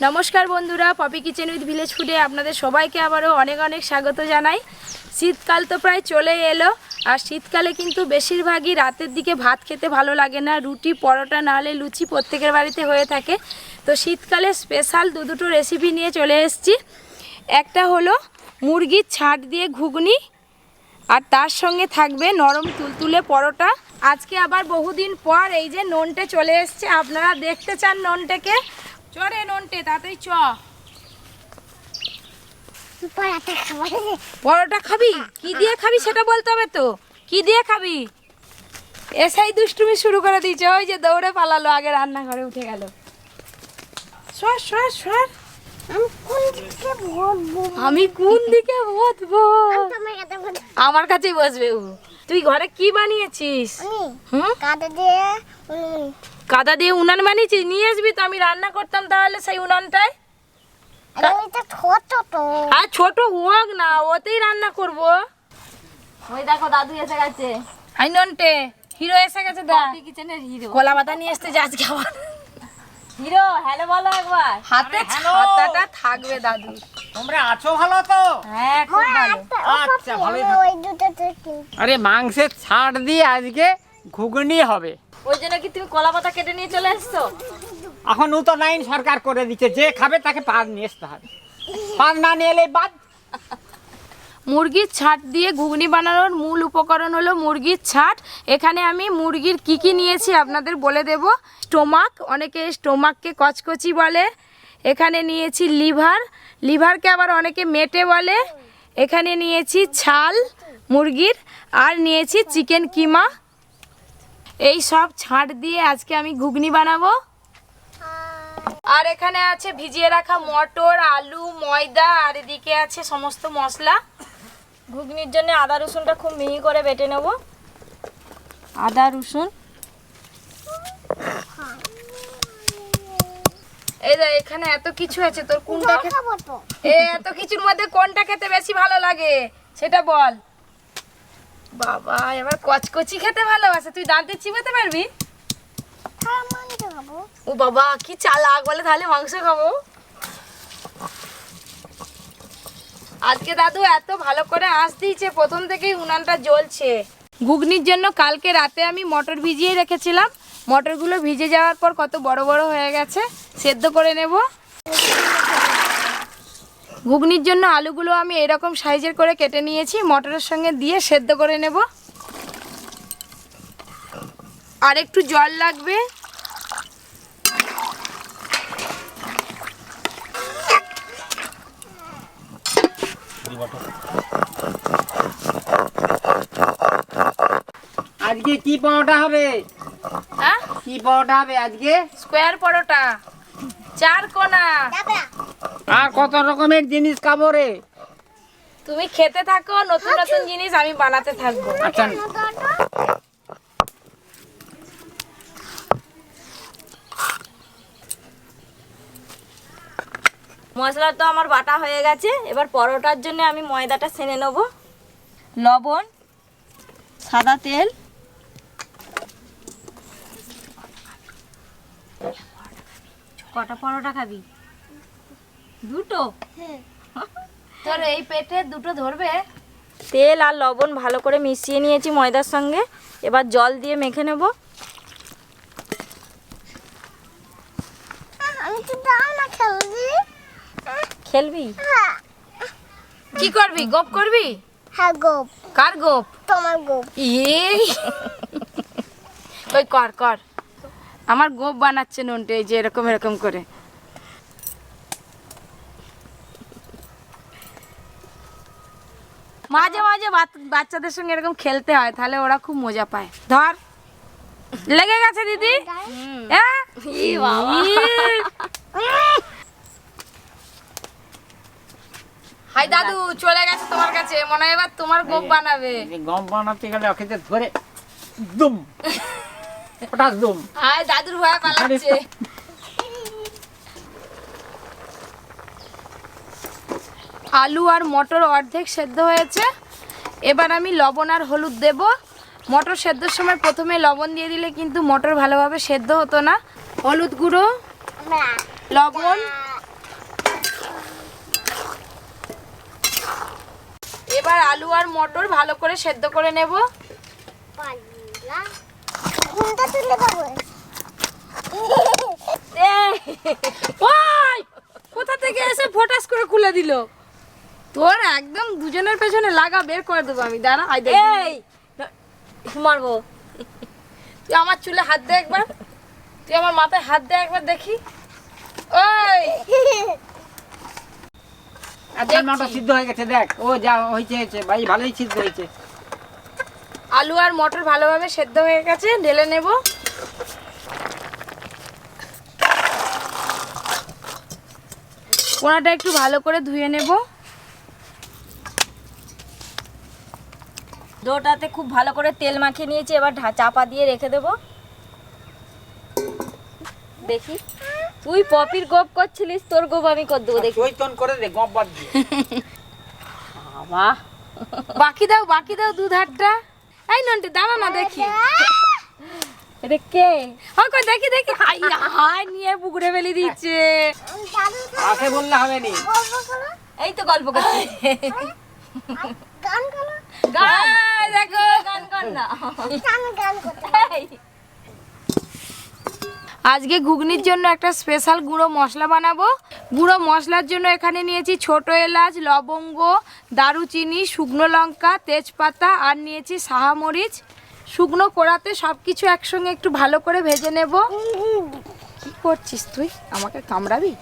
নমস্কার বন্ধুরা, poppy kitchen with village ফুডে আপনাদের সবাইকে আবারও অনেক অনেক স্বাগত জানাই। শীতকাল তো প্রায় চলে এলো, আর শীতকালে কিন্তু বেশিরভাগই রাতের দিকে ভাত খেতে ভালো লাগে না। রুটি, পরোটা নাহলে লুচি প্রত্যেকের বাড়িতে হয়ে থাকে। তো শীতকালে স্পেশাল দুটো রেসিপি নিয়ে চলে এসেছি। একটা হলো মুরগির ছাট দিয়ে ঘুগনি, আর তার সঙ্গে থাকবে নরম তুলতুলে পরোটা। আজকে আবার বহুদিন পর এই যে ননটে চলে এসছে। আপনারা দেখতে চান ননটেকে? চরে ননটে, তাড়াতাড়ি চ। পরোটা খাবি? কি দিয়ে খাবি সেটা বলতে হবে তো। কি দিয়ে খাবি? এসাই দুষ্টুমি শুরু করে দিয়েছে। ওই যে দৌড়ে পালালো, আগে রান্নাঘরে উঠে গেল। সর সর সর। আমি কোন দিকে বসবো? আমার কাছেই বসবে ও। তুই ঘরে কি বানিয়েছিস? কাদা দিয়ে উনান বানিয়েছিস? নিয়ে আসবি তো, আমি রান্না করতাম তাহলে সেই উনানটায়। আর ছোট হোক না, ওতেই রান্না করবো। ওই দেখো দাদু এসে গেছে। হাই নন্টে, হিরো এসে গেছে। পপি কিচেনের হিরো। কলা পাতা নিয়ে আসতে যাচ্ছি খাবার। হিরো হ্যালো বলো একবার। হাতে ছাতাটা থাকবে দাদু। তোমরা আছো ভালো তো? হ্যাঁ, খুব ভালো। আচ্ছা, ভালোই থাকো। আরে মাংসের ছাড় দিয়ে আজকে ঘুগনি হবে। ওই জন্য কি তুমি কলা পাতা কেটে নিয়ে চলে এসছো? এখন নতুন আইন সরকার করে দিচ্ছে, যে খাবে তাকে পাত নিয়ে আসতে হবে। পাত না নিয়ে এলে বাদ। মুরগির ছাট দিয়ে ঘুগনি বানানোর মূল উপকরণ হলো মুরগির ছাট। এখানে আমি মুরগির কি নিয়েছি আপনাদের বলে দেব। স্টোমাক, অনেকে স্টোমাককে কচকচি বলে। এখানে নিয়েছি লিভার, লিভারকে আবার অনেকে মেটে বলে। এখানে নিয়েছি ছাল মুরগির, আর নিয়েছি চিকেন কিমা। এই সব ছাট দিয়ে আজকে আমি ঘুগনি বানাবো। আর এখানে আছে ভিজিয়ে রাখা মটর, আলু, ময়দা, আর এদিকে আছে সমস্ত মশলা। ঘুগনির জন্য আদা রসুনটা খুব মিহি করে বেটে নেব। আদা রসুন, এই যে এখানে এত কিছু আছে, তোর কোনটা এত কিছুর মধ্যে কোনটা খেতে বেশি ভালো লাগে সেটা বল। বাবা এবার কচকচি খেতে ভালোবাসে। তুই দাঁতে চিবাতে পারবি? ও বাবা কি চালাক, বলে তাহলে মাংস খাবো। আজকে দাদু এত ভালো করে আঁচ দিয়েছে, প্রথম থেকেই উনানটা জ্বলছে। ঘুগনির জন্য কালকে রাতে আমি মটর ভিজিয়ে রেখেছিলাম। মটরগুলো ভিজে যাওয়ার পর কত বড় বড় হয়ে গেছে, সেদ্ধ করে নেব। ঘুগনির জন্য আলুগুলো আমি এরকম সাইজের করে কেটে নিয়েছি, মটরের সঙ্গে দিয়ে সেদ্ধ করে নেব। আর একটু জল লাগবে। আজকে কি পরোটা হবে? হ্যাঁ, কি পরোটা হবে আজকে? স্কোয়ার পরোটা, 4 কোনা। আর কত রকমের জিনিস খাবো রে? তুমি খেতে থাকো, নতুন নতুন জিনিস আমি বানাতে থাকবো। আচ্ছা, মশলা তো আমার বাটা হয়ে গেছে। এবার পরোটার জন্য আমি ময়দাটা সেনে নেব। লবণ, সাদা তেল, কটা পরোটা খাবি? দুটো? তোর এই পেটে দুটো ধরবে। তেল আর লবণ ভালো করে মিশিয়ে নিয়েছি ময়দার সঙ্গে। এবার জল দিয়ে মেখে নেব। খেলবি? কি করবি? গোপ করবি? হ্যাঁ গোপ। কার গোপ? তোমার গোপ। ওই কর কর। আমার গোপ বানাচ্ছে নন্টে, এই যে এরকম এরকম করে। মাঝে মাঝে বাচ্চাদের সঙ্গে এরকম খেলতে হয়, তাহলে ওরা খুব মজা পায়। ধর, লেগে গেছে দিদি। হ্যাঁ? হাই দাদু চলে গেছে তোমার কাছে, মনে হয় এবার তোমার গোপ বানাবে। গম বানাতে গেলে ওকে ধরে দুম হঠাৎ দুম। হাই দাদুর ভয় পালাচ্ছে। আলু আর মটর অর্ধেক সেদ্ধ হয়েছে। এবার আমি লবণ আর হলুদ দেব। মটর সেদ্ধর সময় প্রথমে লবণ দিয়ে দিলে কিন্তু মটর ভালোভাবে সেদ্ধ হতো না। হলুদ গুঁড়ো, লবণ, এবার আলু আর মটর ভালো করে সেদ্ধ করে নেব। ওই কোথা থেকে এসে ফটাস করে খুলে দিল। তোর একদম দুজনের পেছনে লাগা বের করে দেবো আমি, দাঁড়া। এই মারবো। তুই আমার চুলে হাত দে একবার, তুই আমার মাথায় হাত দে একবার দেখি। ওই একদম মটর সিদ্ধ হয়ে গেছে, দেখ। ও যা হয়েছে হয়েছে ভাই, ভালোই সিদ্ধ হয়েছে। আলু আর মটর ভালোভাবে সেদ্ধ হয়ে গেছে, ঢেলে নেব। কোনাটা একটু ভালো করে ধুয়ে নেব। ডোটাতে খুব ভালো করে তেল মাখিয়ে নিয়েছি, এবার চাপা দিয়ে রেখে দেব। দেখি তুই পপির গোপ করছিলিস, তোর গোপ আমি করে দেবো। দেখি ওই তোন করে দে, গপ বাদ দিয়ে। বাবা, বাকি দাও দুধ হাটটা। এই নন্টি দাঁড়া না দেখি। এটা কে? হয় কই দেখি দেখি। হাই হাই নিয়ে পুকুরে ফেলে দিচ্ছে। আসে বললে হবে নি। এই তো গল্প করছি। গান দেখো, গান কর না। এই, আজকে ঘুগনির জন্য একটা স্পেশাল গুঁড়ো মশলা বানাবো। গুঁড়ো মশলার জন্য এখানে নিয়েছি ছোট এলাচ, লবঙ্গ, দারুচিনি, শুকনো লঙ্কা, তেজপাতা আর নিয়েছি সাহা মরিচ। শুকনো কড়াতে সব কিছু একসঙ্গে একটু ভালো করে ভেজে নেব। কি করছিস তুই, আমাকে কামড়াবি?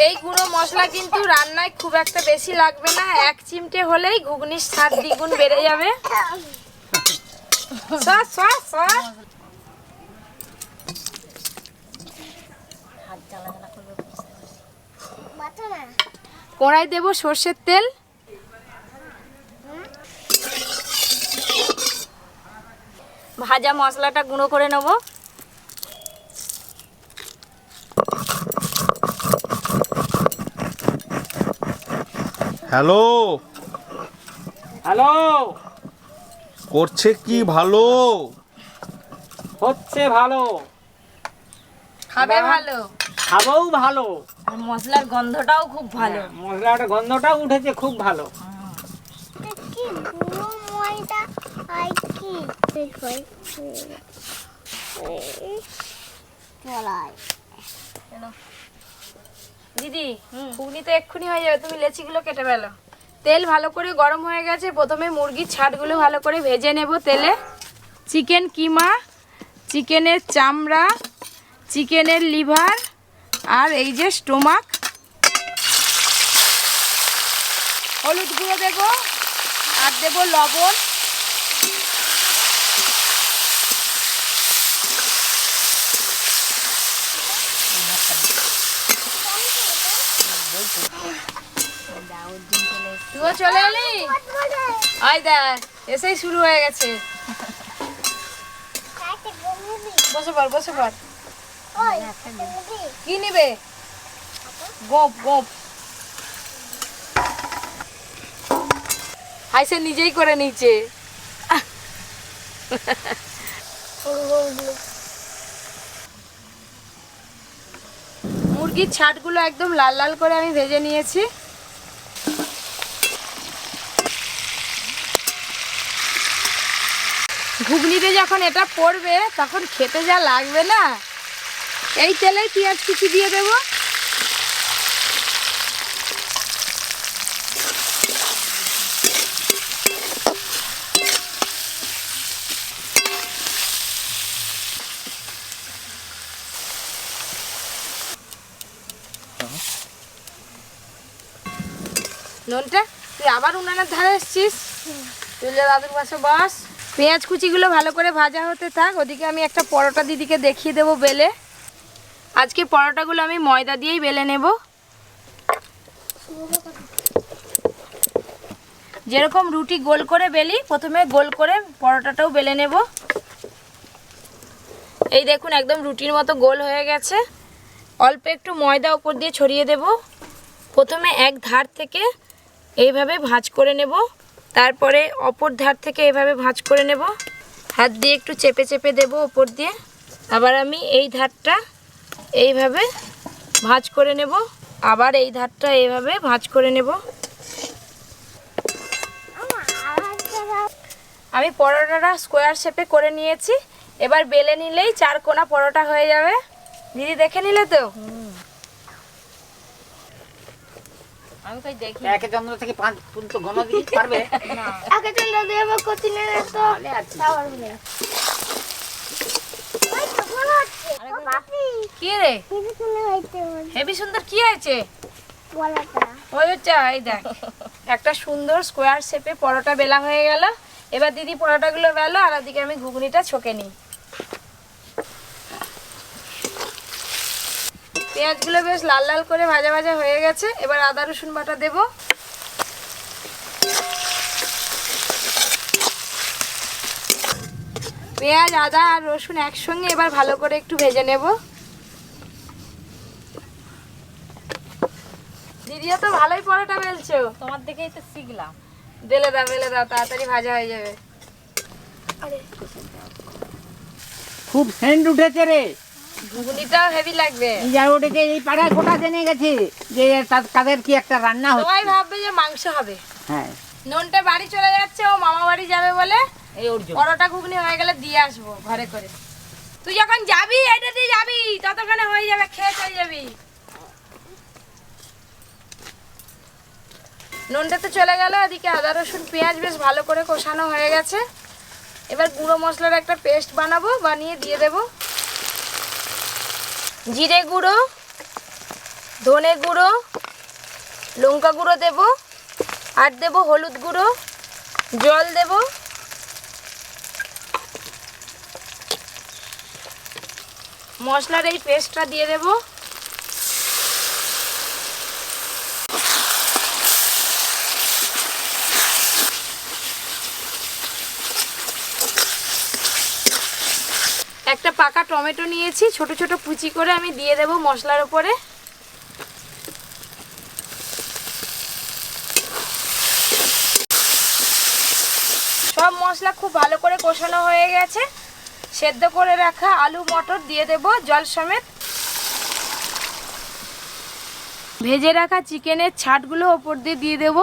এই গুঁড়ো মশলা কিন্তু রান্নায় খুব একটা বেশি লাগবে না, 1 চিমটে হলেই ঘুগনির স্বাদ দ্বিগুণ বেড়ে যাবে। Sauce sauce sauce. কড়াই দেব সর্ষের তেল। ভাজা মশলাটা গুঁড়ো করে নেব। হ্যালো, হ্যালো, করছে কি? ভালো হচ্ছে ভালো, খাবে ভালো। খাবও ভালো। আর মশলার গন্ধটাও খুব ভালো। মশলাটা গন্ধটাও উঠেছে খুব ভালো। দিদি ঘুগনি তো এক্ষুনি হয়ে যাবে, তুমি লেচিগুলো কেটে ফেলো। তেল ভালো করে গরম হয়ে গেছে, প্রথমে মুরগির ছাটগুলো ভালো করে ভেজে নেব তেলে। চিকেন কিমা, চিকেনের চামড়া, চিকেনের লিভার আর এই যে স্টোমাক। হলুদ গুঁড়ো দেব আর দেব লবণ। তুইও চলে এলি? আয় দেখ, এসেই শুরু হয়ে গেছে। বসে পড় বসে পড়। কি নিবে? গোপ গোপ। হাইসে নিজেই করে নিচ্ছে। মুরগির ছাটগুলো একদম লাল লাল করে আমি ভেজে নিয়েছি। ঘুগনিতে যখন এটা পড়বে তখন খেতে যা লাগবে না। এই তেলে পেঁয়াজ কুচি দিয়ে দেব। নুনটা তুই আবার উনানের ধারে এসছিস, তুই যা দাদুর পাশে বস। পেঁয়াজ কুচিগুলো ভালো করে ভাজা হতে থাক, ওদিকে আমি একটা পরোটা দিদিকে দেখিয়ে দেবো বেলে। আজকে পরোটাগুলো আমি ময়দা দিয়েই বেলে নেব। যেরকম রুটি গোল করে বেলি, প্রথমে গোল করে পরোটাটাও বেলে নেব। এই দেখুন একদম রুটির মতো গোল হয়ে গেছে। অল্প একটু ময়দা উপর দিয়ে ছড়িয়ে দেব। প্রথমে এক ধার থেকে এইভাবে ভাঁজ করে নেব, তারপরে অপর ধার থেকে এইভাবে ভাঁজ করে নেব। হাত দিয়ে একটু চেপে চেপে দেব ওপর দিয়ে। আবার আমি এই ধারটা এইভাবে ভাঁজ করে নেব। আবার এই ধারটা এইভাবে ভাঁজ করে নেব। আমি পরোটাটা স্কোয়ার শেপে করে নিয়েছি। এবার বেলে নিলেই 4 কোনা পরোটা হয়ে যাবে। দিদি দেখে নিলে তো? আমি কই দেখি। একে চন্দ্র থেকে 5 পর্যন্ত গণ দিতে পারবে? না আগে চন্দ্র দিয়ে আবার কোচিনে তো তাহলে আর কি? কি রে হেভি সুন্দর কি হয়েছে? ওই হচ্ছে এই দেখ একটা সুন্দর স্কোয়ার শেপে পরোটা বেলা হয়ে গেল। এবার দিদি পরোটাগুলো বেলো আর ওদিকে আমি ঘুগনিটা ছকে নিই। পেঁয়াজগুলো বেশ লাল লাল করে ভাজা ভাজা হয়ে গেছে। এবার আদা রসুন বাটা দেব। পেঁয়াজ আদা আর রসুন একসঙ্গে এবার ভালো করে একটু ভেজে নেব। দিদিও তো ভালোই পরোটা বেলছো। তোমার দিকেই তো শিখলাম। বেলে দাও তাড়াতাড়ি ভাজা হয়ে যাবে। খুব সেন্ট উঠেছে রে। ঘুগনিটাও হেভি লাগবে। এই যা উঠেছে, এই পাড়ায় গোটা জেনে গেছে যে তাদের কি একটা রান্না সবাই হচ্ছে। ভাববে যে মাংস হবে। হ্যাঁ, ননটা বাড়ি চলে যাচ্ছে, ও মামা বাড়ি যাবে বলে এই অর্জুন পরোটা ঘুগনি হয়ে গেলে দিয়ে আসবো ঘরে করে। তুই যখন যাবি এটা দিয়ে যাবি, ততক্ষণে হয়ে যাবে, খেয়ে চলে যাবি। নুনটা তো চলে গেল। এদিকে আদা রসুন পেঁয়াজ বেশ ভালো করে কষানো হয়ে গেছে। এবার গুঁড়ো মশলার একটা পেস্ট বানাবো, বানিয়ে দিয়ে দেব। জিরে গুঁড়ো, ধনে গুঁড়ো, লঙ্কা গুঁড়ো দেব, আর দেব হলুদ গুঁড়ো, জল দেব। মশলার এই পেস্টটা দিয়ে দেব। একটা পাকা টমেটো নিয়েছি, ছোট ছোট কুচি করে আমি দিয়ে দেব মশলার উপরে। সব মশলা খুব ভালো করে কষানো হয়ে গেছে। সেদ্ধ করে রাখা আলু মটর দিয়ে দেব জল সমেত। ভেজে রাখা চিকেনের ছাটগুলো ওপর দিয়ে দিয়ে দেব।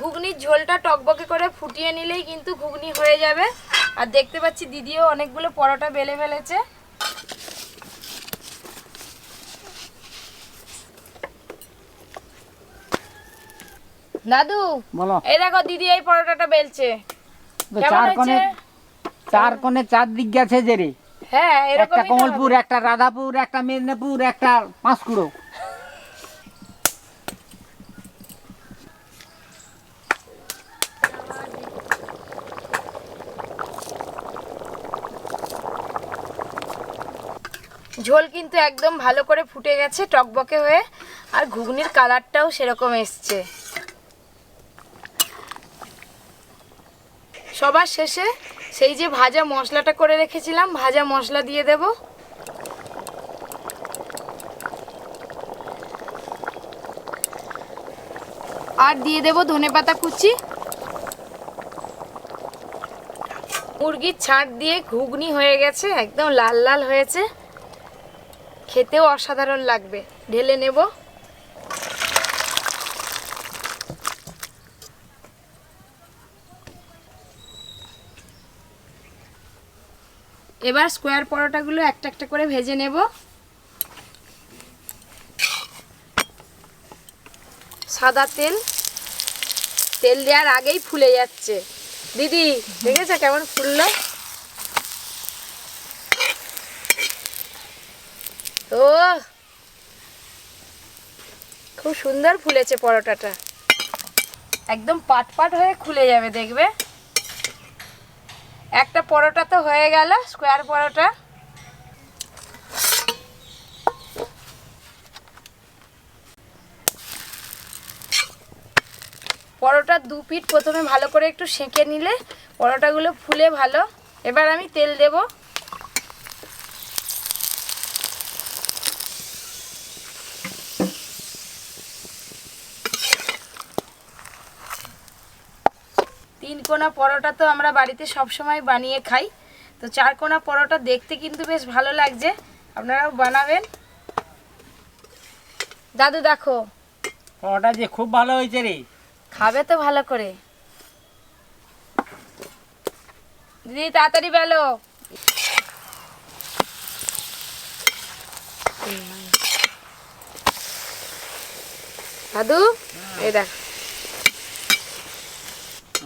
ঘুগনির ঝোলটা টকবকে করে ফুটিয়ে নিলেই কিন্তু ঘুগনি হয়ে যাবে। আর দেখতে পাচ্ছি দিদিও অনেকগুলো পরোটা বেলে ফেলেছে। দাদু বলো। এই দেখো দিদি এই পরোটাটা বেলছে। তো কেমন হয়েছে? চার কোণে 4 দিক গেছে যে রে। হ্যাঁ একটা এরকমই তো কমলপুর, হবে। একটা রাধাপুর, একটা মেদিনীপুর, একটা পাঁশকুড়ো। ঝোল কিন্তু একদম ভালো করে ফুটে গেছে টকবকে হয়ে। আর ঘুগনির কালারটাও সেরকম এসছে। সবার শেষে সেই যে ভাজা মশলাটা করে রেখেছিলাম, ভাজা মশলা দিয়ে দেব। আর দিয়ে দেব ধনেপাতা কুচি। মুরগির ছাঁট দিয়ে ঘুগনি হয়ে গেছে, একদম লাল লাল হয়েছে, খেতেও অসাধারণ লাগবে। ঢেলে নেব। এবার স্কোয়ার পরোটাগুলো একটা একটা করে ভেজে নেব। সাদা তেল দেওয়ার আগেই ফুলে যাচ্ছে। দিদি দেখেছো কেমন ফুললো? ও খুব সুন্দর ফুলেছে পরোটাটা, একদম পাট পাট হয়ে খুলে যাবে দেখবে। একটা পরোটা তো হয়ে গেল, স্কোয়ার পরোটা। পরোটার 2 পিঠ প্রথমে ভালো করে একটু সেঁকে নিলে পরোটাগুলো ফুলে ভালো। এবার আমি তেল দেব। তিন কোনা পরোটা তো আমরা বাড়িতে সব সময় বানিয়ে খাই, তো চার কোনা পরোটা দেখতে কিন্তু বেশ ভালো লাগছে, আপনারাও বানাবেন। দাদু দেখো, পরোটা যে খুব ভালো হয়েছে রে। খাবে তো ভালো করে। দিদি তাড়াতাড়ি বেলো। দাদু এই দেখ,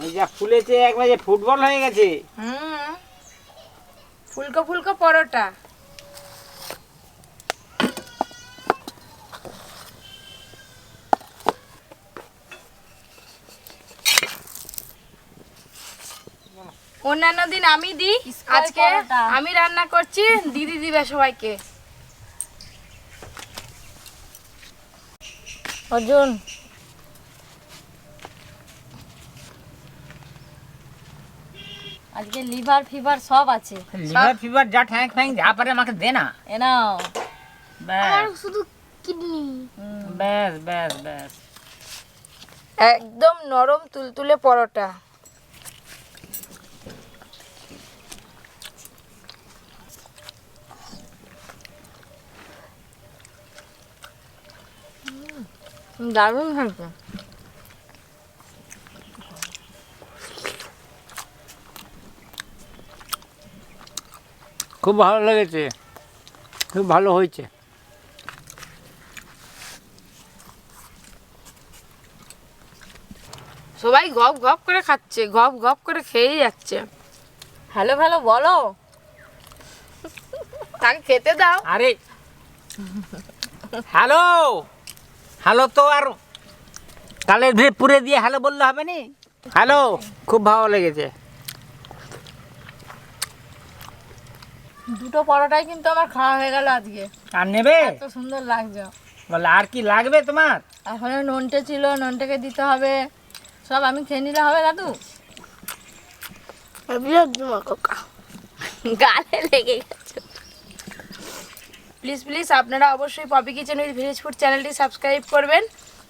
ওই যা ফুলেছে একবারে ফুটবল হয়ে গেছে। ফুলকো ফুলকো পরোটা। অন্যান্য দিন আমি দিই, আজকে পরোটা। আমি রান্না করছি, দিদি দিবে সবাইকে। অর্জুন আজকে লিভার ফিভার সব আছে। লিভার ফিভার যা ঠ্যাং ফ্যাং যা পারে আমাকে দে না। এ নাও। ব্যাস শুধু কিডনি। ব্যাস ব্যাস ব্যাস। একদম নরম তুলতুলে পরোটা। দারুণ হয়েছে। খুব ভালো লেগেছে, খুব ভালো হয়েছে। সবাই গপ গপ করে খাচ্ছে, গপ গপ করে খেয়েই যাচ্ছে। হ্যালো হ্যালো বলো। তাকে খেতে দাও। আরে হ্যালো হ্যালো তো আর কালের ভিড়ে পুরে দিয়ে হ্যালো বললে হবে নি। হ্যালো, খুব ভালো লেগেছে। দুটো পরোটাই কিন্তু আমার খাওয়া হয়ে গেল আজকে। আর নেবে? এত সুন্দর লাগছে। বলে আর কি লাগবে তোমার? এখনো ননটে ছিল, ননটাকে দিতে হবে। সব আমি খেয়ে নিলে হবে দাদু? গালে লেগে গেছে। প্লিজ প্লিজ আপনারা অবশ্যই Poppy kitchen with village food চ্যানেলটি সাবস্ক্রাইব করবেন,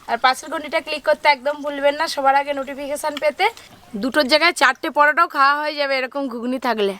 আর পাশের ঘন্টিটা ক্লিক করতে একদম ভুলবেন না সবার আগে নোটিফিকেশান পেতে। দুটোর জায়গায় 4টে পরোটাও খাওয়া হয়ে যাবে এরকম ঘুগনি থাকলে।